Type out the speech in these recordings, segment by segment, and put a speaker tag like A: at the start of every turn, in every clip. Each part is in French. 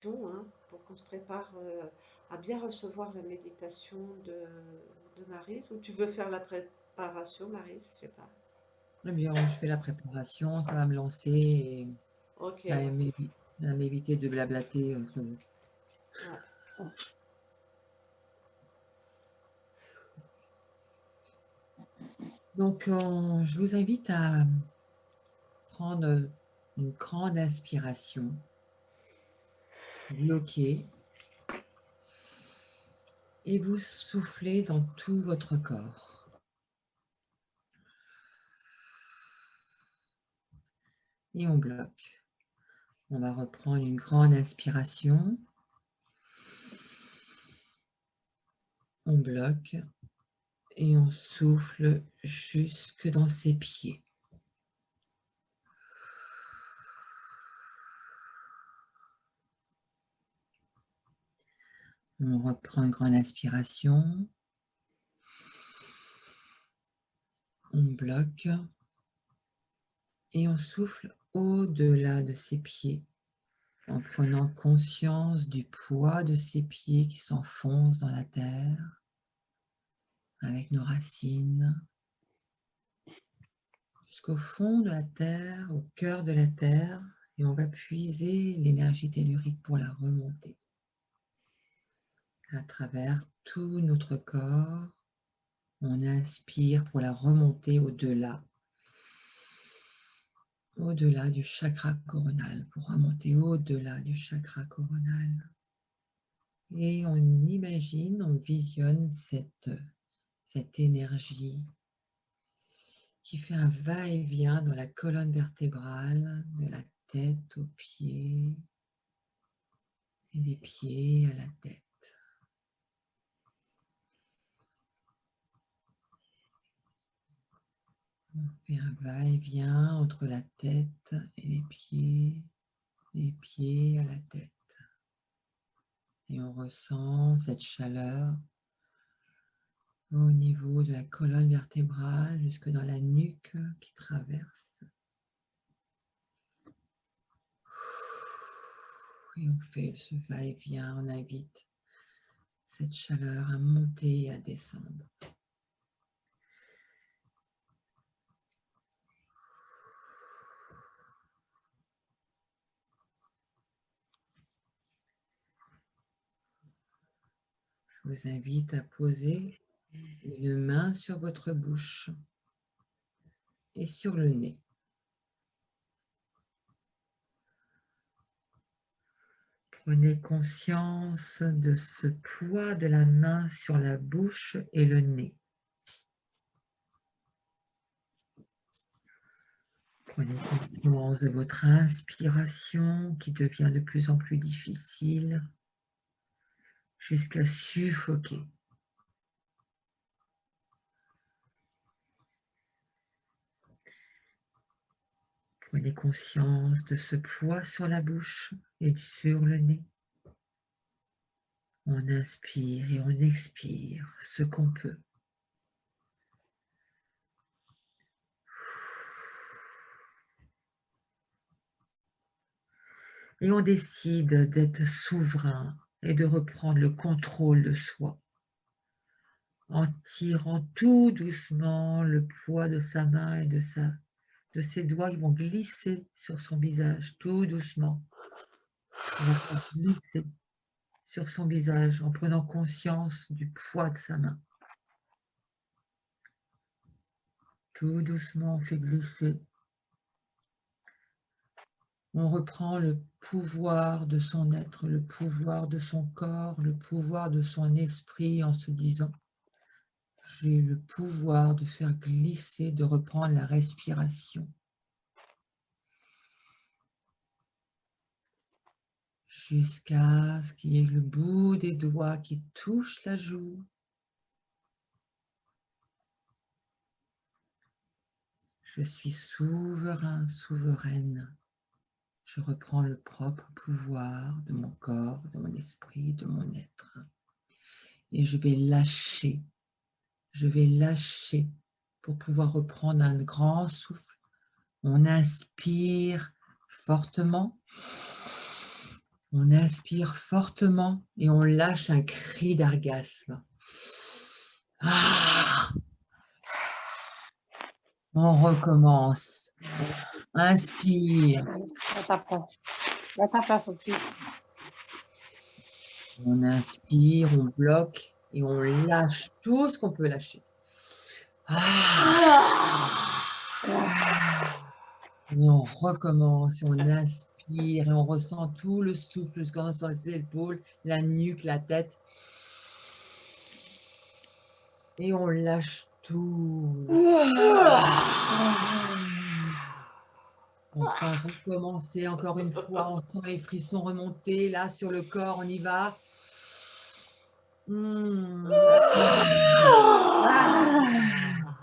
A: hein, pour qu'on se prépare à bien recevoir la méditation de Maryse. Ou tu veux faire la préparation, Maryse? Je sais pas.
B: Eh bien, je fais la préparation, ça va me lancer et
A: Ok,
B: ça
A: ouais.
B: va m'éviter de blablater entre nous.
A: Ouais.
B: Donc, je vous invite à prendre une grande inspiration, bloquer, et vous soufflez dans tout votre corps. Et on bloque. On va reprendre une grande inspiration. On bloque et on souffle jusque dans ses pieds. On reprend une grande inspiration. On bloque et on souffle au-delà de ses pieds en prenant conscience du poids de ses pieds qui s'enfoncent dans la terre avec nos racines jusqu'au fond de la terre, au cœur de la terre, et on va puiser l'énergie tellurique pour la remonter à travers tout notre corps. On inspire pour la remonter au-delà du chakra coronal, pour remonter au-delà du chakra coronal. Et on imagine, on visionne cette énergie qui fait un va-et-vient dans la colonne vertébrale, de la tête aux pieds, et des pieds à la tête. On fait un va-et-vient entre la tête et les pieds à la tête. Et on ressent cette chaleur au niveau de la colonne vertébrale jusque dans la nuque qui traverse. Et on fait ce va-et-vient, on invite cette chaleur à monter et à descendre. Je vous invite à poser une main sur votre bouche et sur le nez. Prenez conscience de ce poids de la main sur la bouche et le nez. Prenez conscience de votre inspiration qui devient de plus en plus difficile jusqu'à suffoquer. Prenez conscience de ce poids sur la bouche et sur le nez. On inspire et on expire ce qu'on peut. Et on décide d'être souverain et de reprendre le contrôle de soi en tirant tout doucement le poids de sa main et de ses doigts qui vont glisser sur son visage, tout doucement. On va faire glisser sur son visage en prenant conscience du poids de sa main. Tout doucement, on fait glisser. On reprend le pouvoir de son être, le pouvoir de son corps, le pouvoir de son esprit en se disant: j'ai le pouvoir de faire glisser, de reprendre la respiration. Jusqu'à ce qu'il y ait le bout des doigts qui touche la joue. Je suis souverain, souveraine. Je reprends le propre pouvoir de mon corps, de mon esprit, de mon être. Et je vais lâcher pour pouvoir reprendre un grand souffle. On inspire fortement. On inspire fortement et on lâche un cri d'orgasme. Ah, on recommence. On inspire.
C: Va ta place aussi.
B: On inspire, on bloque et on lâche tout ce qu'on peut lâcher. Et on recommence, on inspire et on ressent tout le souffle jusqu'en dans les épaules, la nuque, la tête. Et on lâche tout. On va recommencer encore une fois, on sent les frissons remonter là sur le corps, on y va.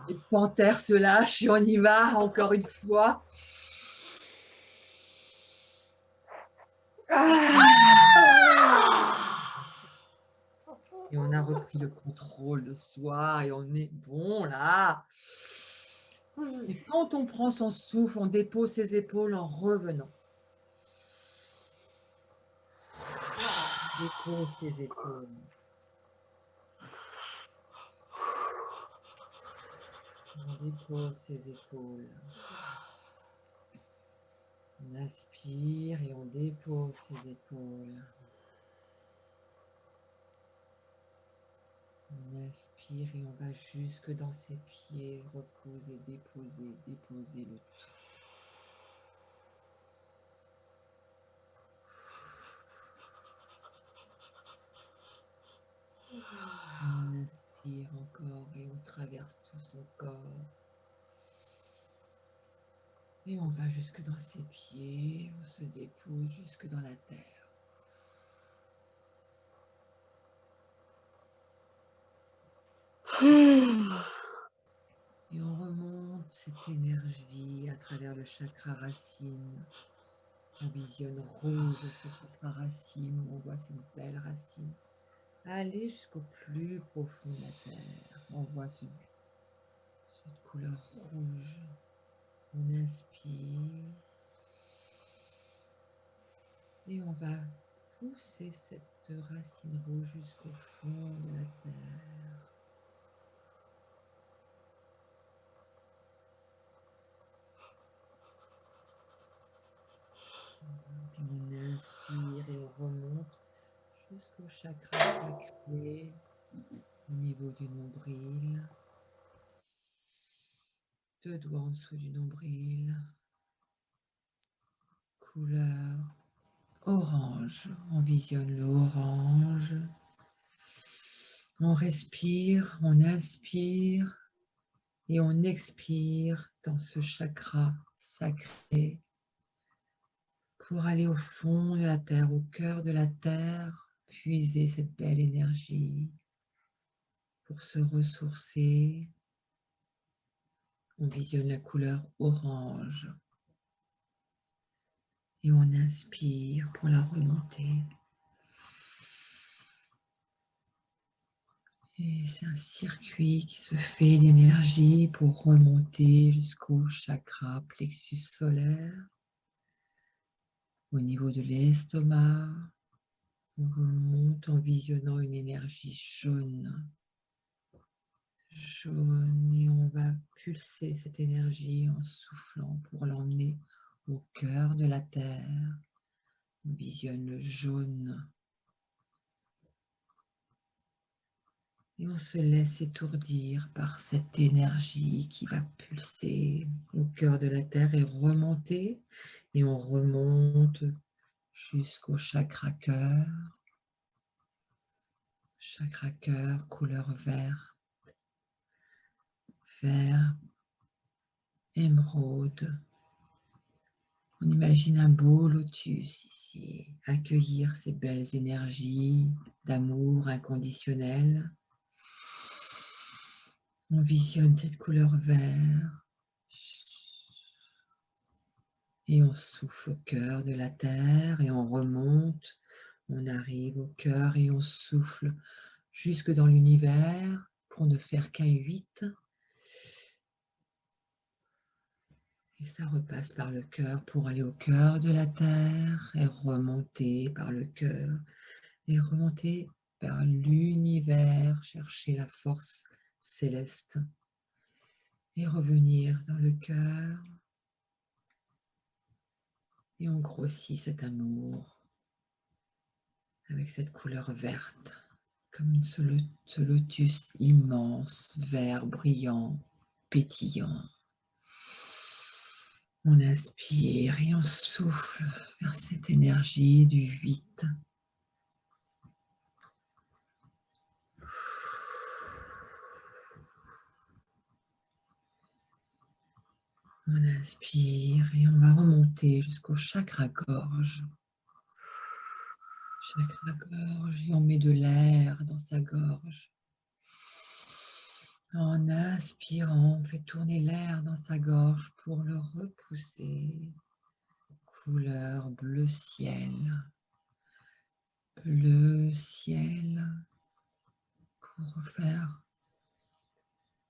B: Les panthères se lâchent et on y va encore une fois. Et on a repris le contrôle de soi et on est bon là. Et quand on prend son souffle, on dépose ses épaules en revenant. On dépose ses épaules. On dépose ses épaules. On inspire et on dépose ses épaules. On inspire et on va jusque dans ses pieds. Reposer, déposer, déposer le tout. On inspire encore et on traverse tout son corps. Et on va jusque dans ses pieds, on se dépose jusque dans la terre. Et on remonte cette énergie à travers le chakra racine. On visionne rouge ce chakra racine, on voit cette belle racine aller jusqu'au plus profond de la terre. On voit cette couleur rouge. On inspire et on va pousser cette racine rouge jusqu'au fond de la terre. Et on inspire et on remonte jusqu'au chakra sacré au niveau du nombril. 2 doigts en dessous du nombril. Couleur orange. On visionne le orange. On respire, on inspire et on expire dans ce chakra sacré pour aller au fond de la terre, au cœur de la terre, puiser cette belle énergie pour se ressourcer. On visionne la couleur orange et on inspire pour la remonter. Et c'est un circuit qui se fait d'énergie pour remonter jusqu'au chakra plexus solaire. Au niveau de l'estomac, on remonte en visionnant une énergie jaune. Jaune, et on va pulser cette énergie en soufflant pour l'emmener au cœur de la terre. On visionne le jaune. Et on se laisse étourdir par cette énergie qui va pulser au cœur de la terre et remonter. Et on remonte jusqu'au chakra cœur. Chakra cœur, couleur vert, vert, émeraude. On imagine un beau lotus ici, accueillir ces belles énergies d'amour inconditionnel. On visionne cette couleur vert et on souffle au cœur de la terre et on remonte. On arrive au cœur et on souffle jusque dans l'univers pour ne faire qu'un 8. Et ça repasse par le cœur pour aller au cœur de la terre et remonter par le cœur et remonter vers l'univers, chercher la force céleste et revenir dans le cœur. Et on grossit cet amour avec cette couleur verte, comme ce lotus immense, vert, brillant, pétillant. On inspire et on souffle vers cette énergie du 8. On inspire et on va remonter jusqu'au chakra-gorge. Chakra-gorge, et on met de l'air dans sa gorge. En inspirant, on fait tourner l'air dans sa gorge pour le repousser. Couleur bleu ciel. Bleu ciel. Pour faire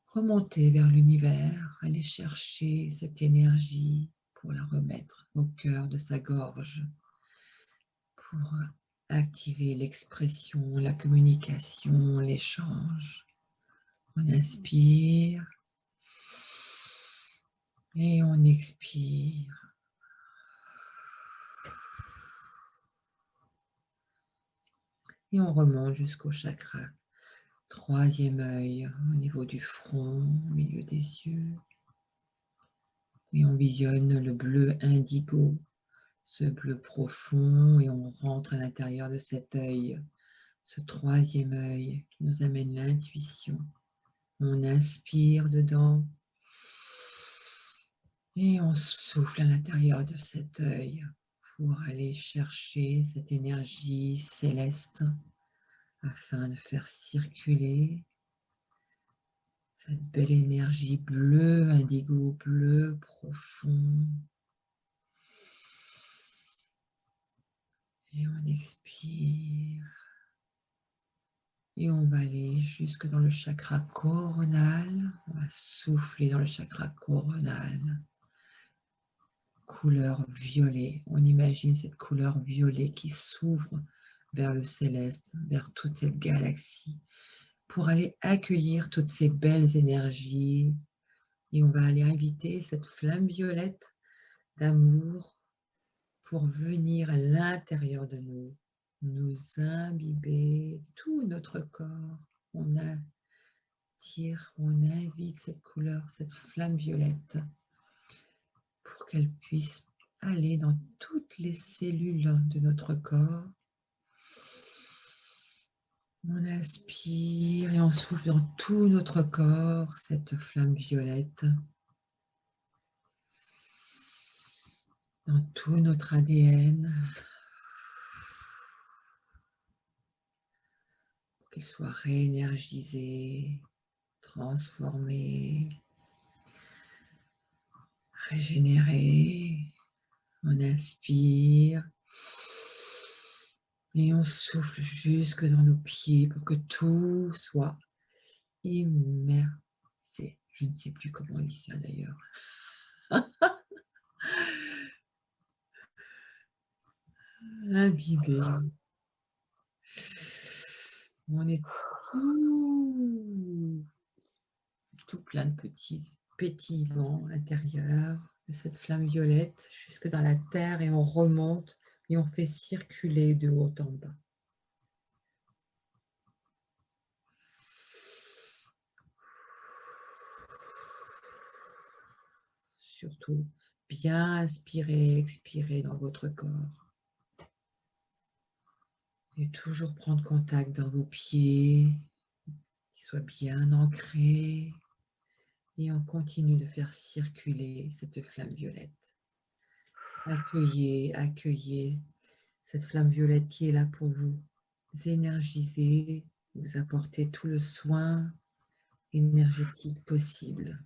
B: remonter vers l'univers, aller chercher cette énergie pour la remettre au cœur de sa gorge. Pour activer l'expression, la communication, l'échange. On inspire et on expire. Et on remonte jusqu'au chakra. Troisième œil au niveau du front, au milieu des yeux. Et on visionne le bleu indigo, ce bleu profond, et on rentre à l'intérieur de cet œil, ce troisième œil qui nous amène l'intuition. On inspire dedans et on souffle à l'intérieur de cet œil pour aller chercher cette énergie céleste afin de faire circuler cette belle énergie bleue, indigo bleu profond. Et on expire. Et on va aller jusque dans le chakra coronal. On va souffler dans le chakra coronal. Couleur violet. On imagine cette couleur violet qui s'ouvre vers le céleste, vers toute cette galaxie, pour aller accueillir toutes ces belles énergies. Et on va aller inviter cette flamme violette d'amour pour venir à l'intérieur de nous, nous imbiber tout notre corps. On attire, on invite cette couleur, cette flamme violette pour qu'elle puisse aller dans toutes les cellules de notre corps. On inspire et on souffle dans tout notre corps cette flamme violette, dans tout notre ADN, pour qu'il soit réénergisé, transformé, régénéré. On inspire et on souffle jusque dans nos pieds pour que tout soit immersé. Je ne sais plus comment on dit ça d'ailleurs. Imbibé. On est tout plein de petits pétillants à l'intérieur de cette flamme violette jusque dans la terre et on remonte et on fait circuler de haut en bas. Surtout, bien inspirer, expirer dans votre corps. Et toujours prendre contact dans vos pieds, qu'ils soient bien ancrés. Et on continue de faire circuler cette flamme violette. Accueillez, accueillez cette flamme violette qui est là pour vous énergiser, vous apporter tout le soin énergétique possible.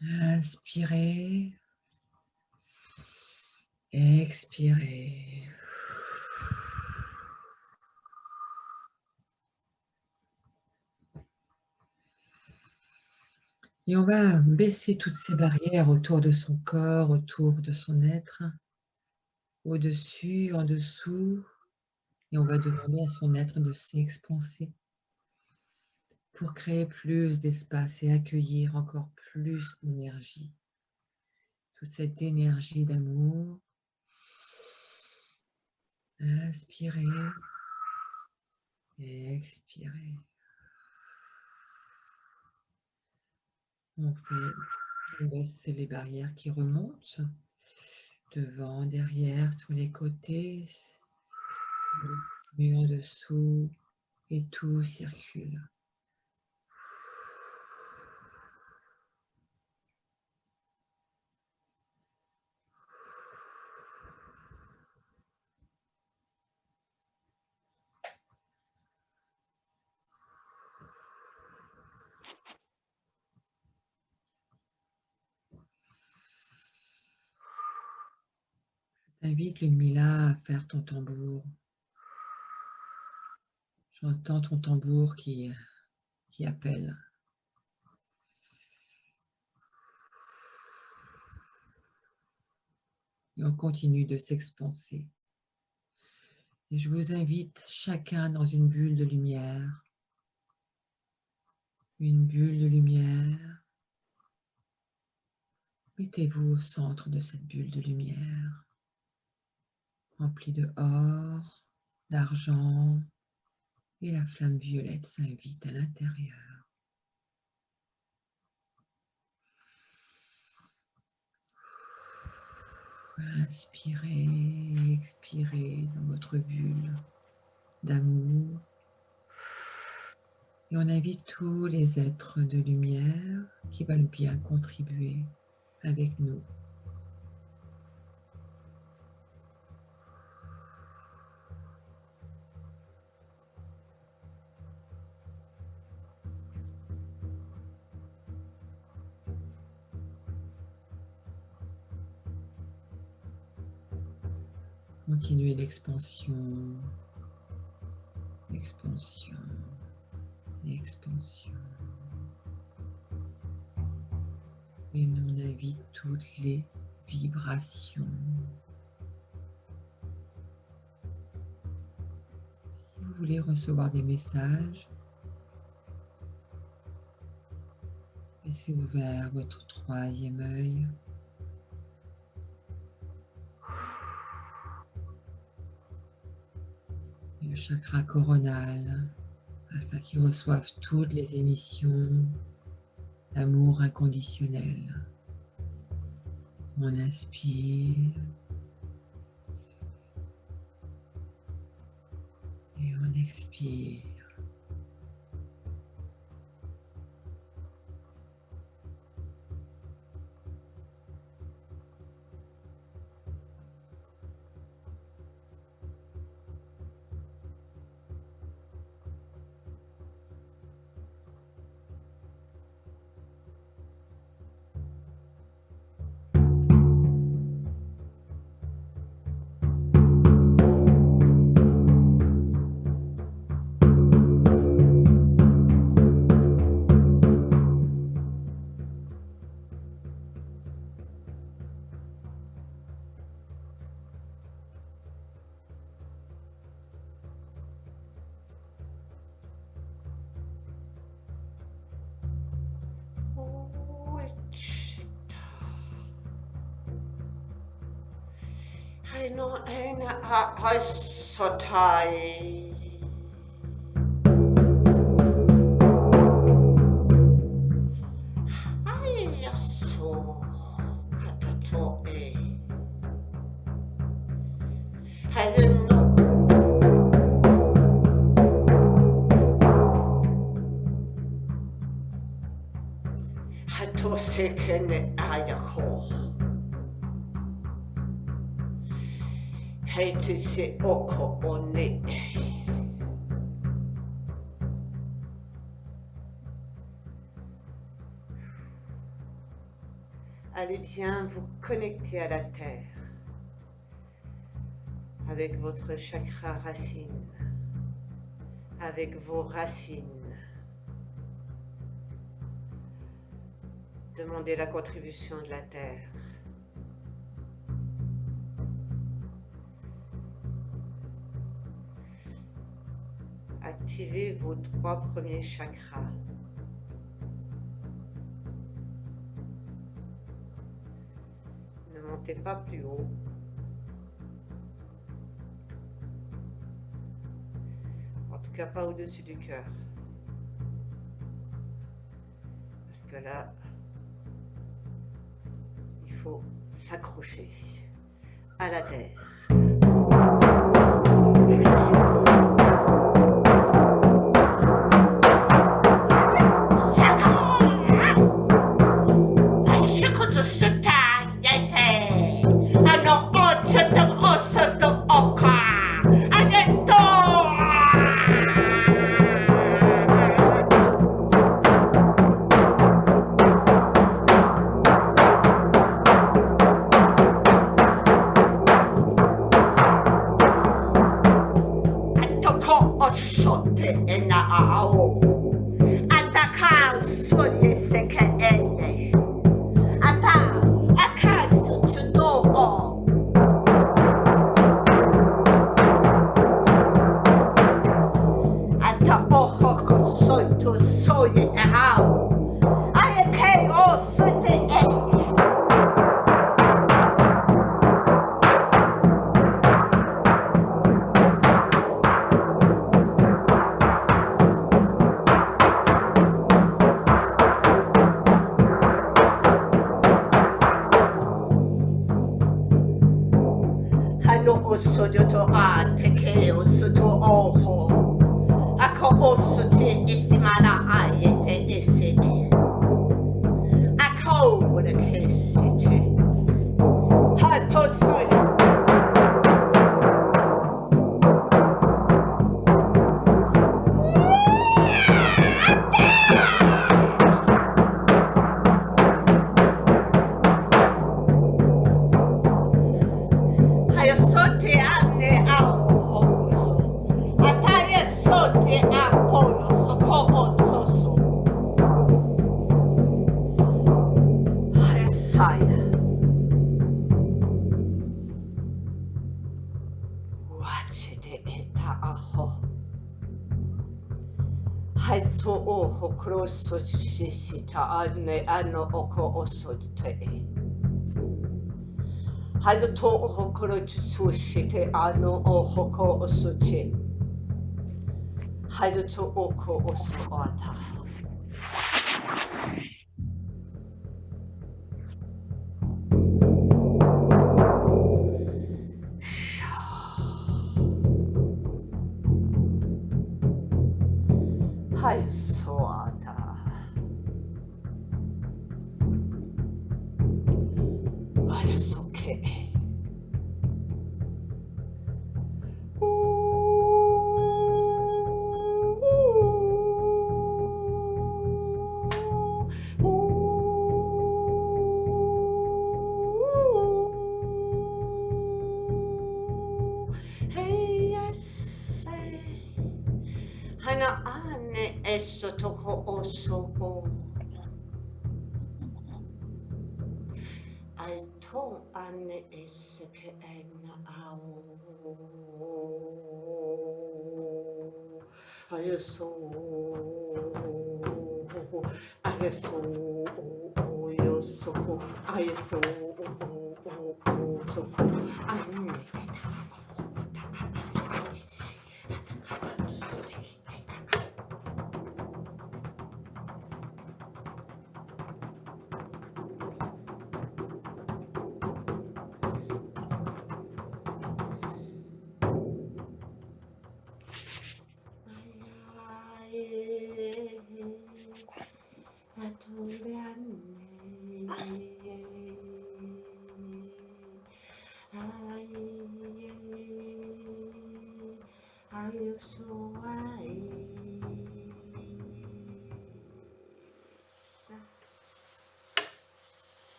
B: Inspirez, expirez. Et on va baisser toutes ces barrières autour de son corps, autour de son être, au-dessus, en dessous. Et on va demander à son être de s'expanser pour créer plus d'espace et accueillir encore plus d'énergie. Toute cette énergie d'amour. Inspirez et expirez. On baisse les barrières qui remontent, devant, derrière, sur les côtés, en dessous, et tout circule. Je t'invite, Ludmila, à faire ton tambour. J'entends ton tambour qui appelle. Et on continue de s'expanser. Et je vous invite chacun dans une bulle de lumière. Une bulle de lumière. Mettez-vous au centre de cette bulle de lumière, remplie de or, d'argent, et la flamme violette s'invite à l'intérieur. Inspirez, expirez dans votre bulle d'amour. Et on invite tous les êtres de lumière qui veulent bien contribuer avec nous. Continuez l'expansion, l'expansion, l'expansion. Et on invite toutes les vibrations. Si vous voulez recevoir des messages, laissez ouvert votre troisième œil. Et le chakra coronal, afin qu'ils reçoivent toutes les émissions d'amour inconditionnel. On inspire et on expire.
A: Aino aina haisotai. Ai aso katato e. Haino. Hato sekene ayako. Hate se oko one. Allez bien vous connecter à la terre avec votre chakra racine, avec vos racines. Demandez la contribution de la Terre. Activez vos 3 premiers chakras. Ne montez pas plus haut. En tout cas, pas au-dessus du cœur. Parce que là, il faut s'accrocher à la terre.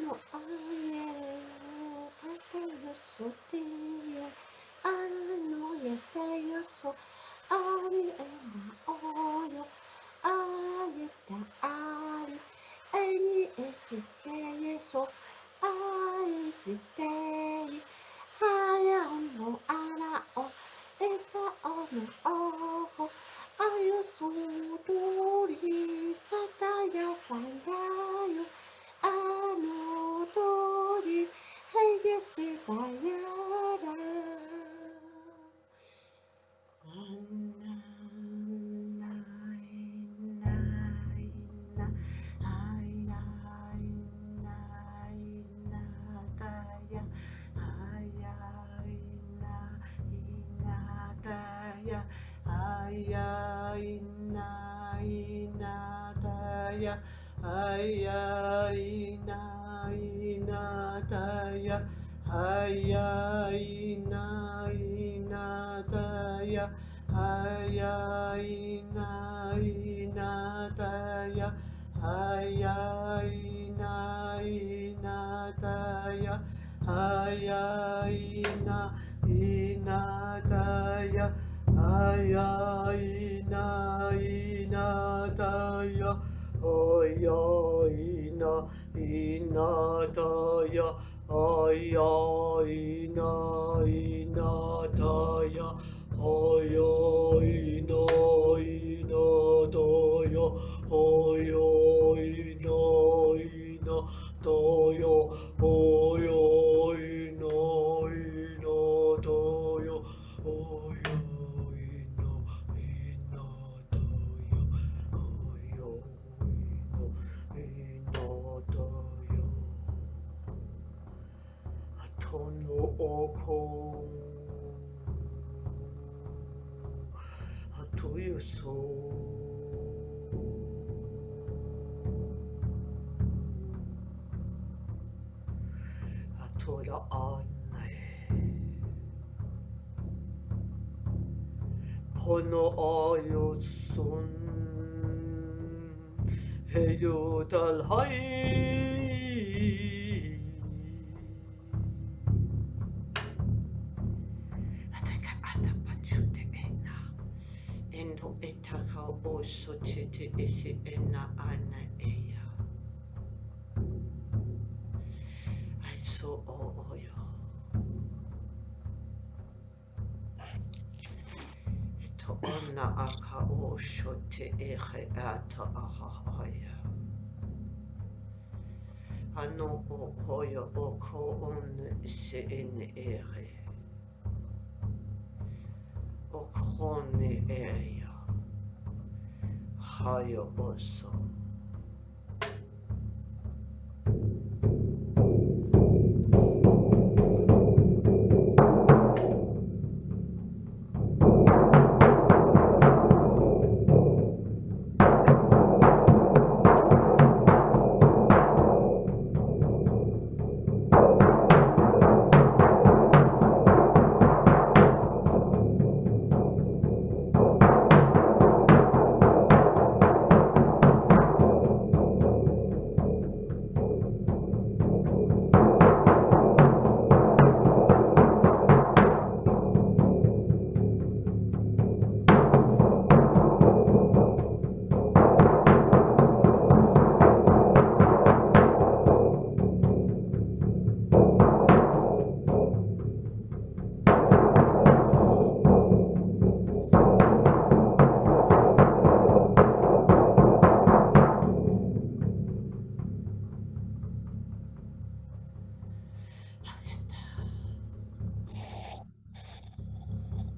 A: no oye, katayo sotiye, ano yeteyo so, ari ena oyo, ayeta ari, eni esikeye so, aisitei, haya ono ara o, eta ono oho, ayo suduri, sataya sayayo, ano tori, heye sitayara.
D: Hono ayo sun heyo dal hai ataka atapachute ena endo etaka oso chete ese ena ana eya aiso o oyo eto ona aka o shote ehe ata aha aya ano o hoyo o ko on se ene ere o kone eya hayo oso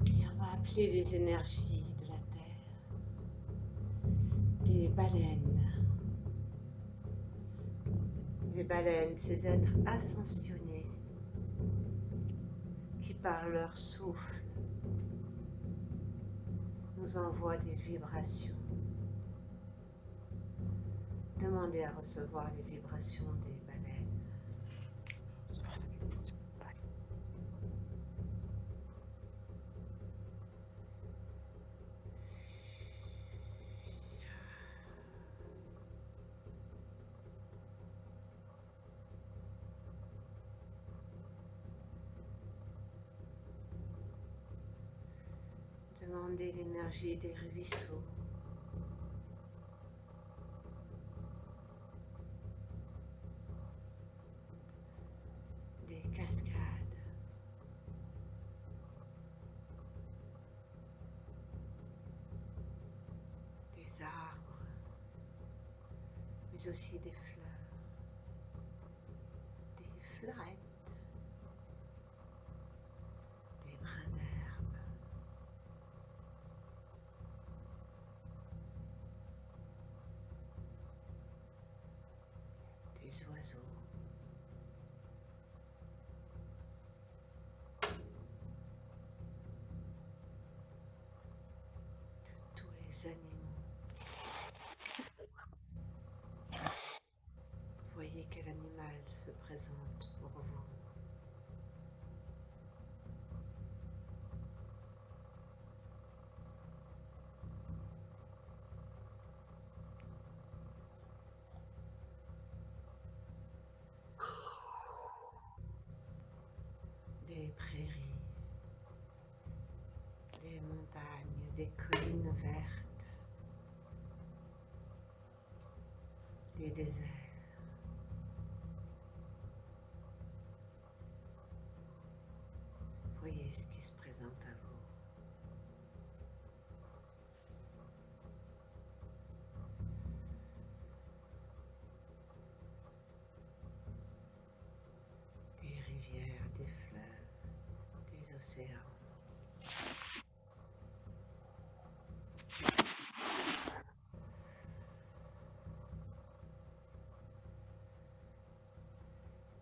D: Et on va appeler les énergies de la terre, des baleines, ces êtres ascensionnés qui par leur souffle nous envoient des vibrations. Demandez à recevoir les vibrations des baleines. Demandez l'énergie des ruisseaux, des cascades, des arbres, mais aussi des fleurs, des fleurettes, des brins d'herbe, des oiseaux, tous les animaux. Voyez quel animal se présente pour vous. Des prairies, des montagnes, des collines vertes, des déserts. Voyez ce qui se présente à vous. Des rivières, des fleuves, des océans.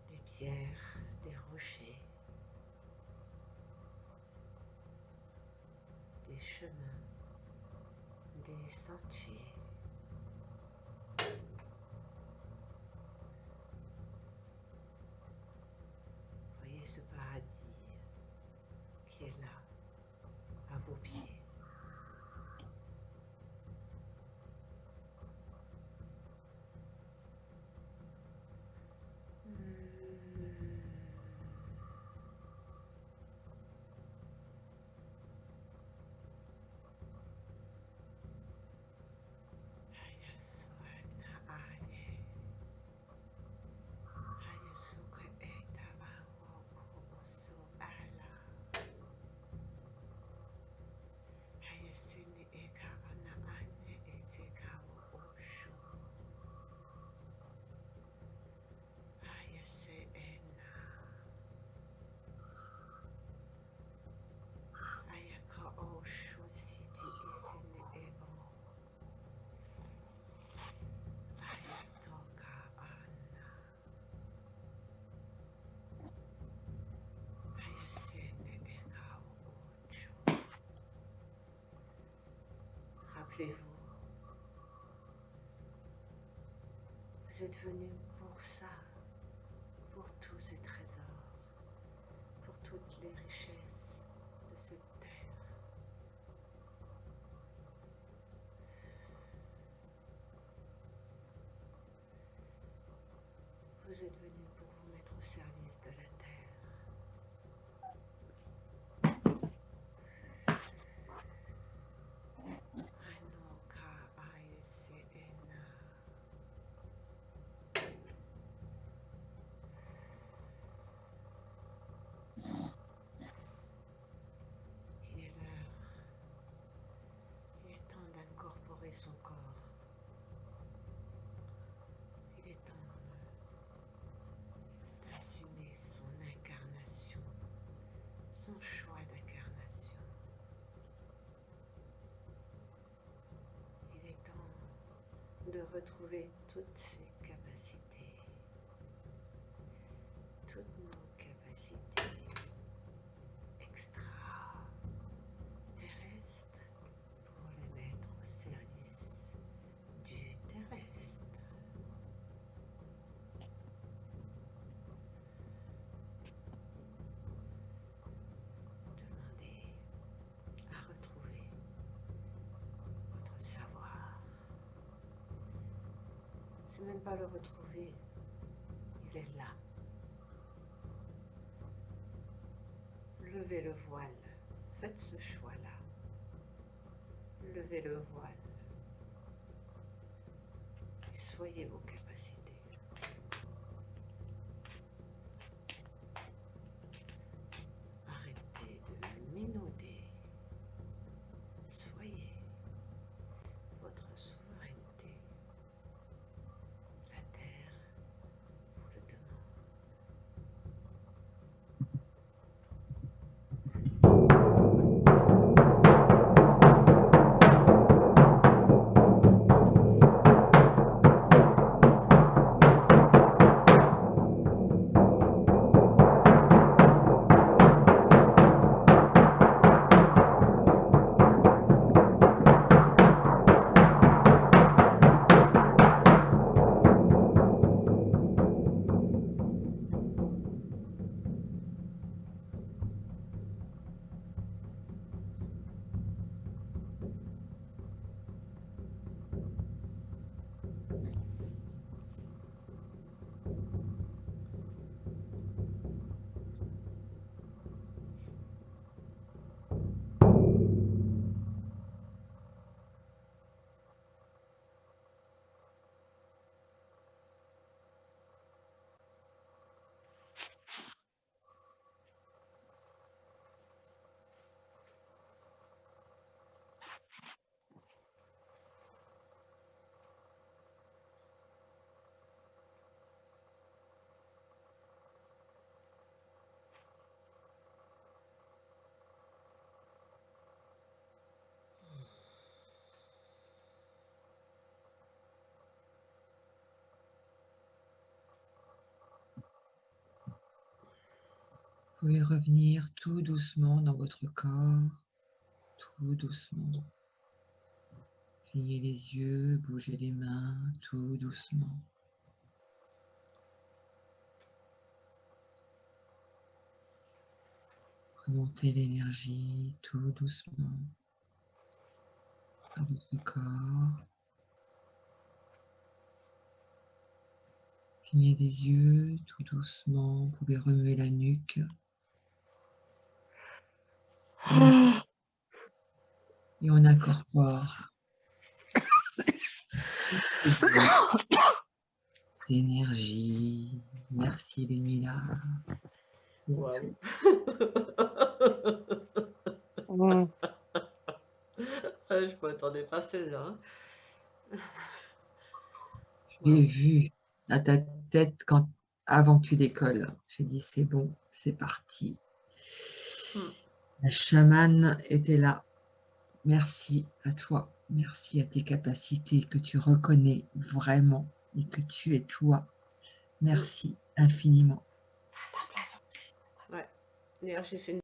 D: Des pierres, des rochers, des chemins, des sentiers. Voyez ce paradis qui est là, à vos pieds. Rappelez-vous, vous êtes venu pour ça, pour tous ces trésors, pour toutes les richesses de cette terre. Vous êtes venu pour vous mettre au service de la terre. Il est l'heure, il est temps d'incorporer son corps. Il est temps d'assumer son incarnation, son choix d'incarnation. Il est temps de retrouver toutes ses capacités, toutes nos capacités extraterrestres pour les mettre au service du terrestre. Demandez à retrouver votre savoir. C'est même pas le retrouver, il est là. Levez le voile, faites ce choix-là. levez le voile et soyez vos capacités. Arrêtez de minauder. Soyez votre souveraineté. La terre vous le demande.
B: Vous pouvez revenir tout doucement dans votre corps, tout doucement. Clignez les yeux, bougez les mains, tout doucement. Remontez l'énergie tout doucement dans votre corps. Clignez les yeux tout doucement. Vous pouvez remuer la nuque. Et on incorpore ces énergies. Merci Lumila.
A: Waouh. Je m'attendais pas à celle-là.
B: J'ai vu à ta tête avant que tu décolles. J'ai dit c'est bon, c'est parti. La chamane était là. Merci à toi. Merci à tes capacités que tu reconnais vraiment et que tu es toi. Merci infiniment.
A: Ouais. D'ailleurs, j'ai fait une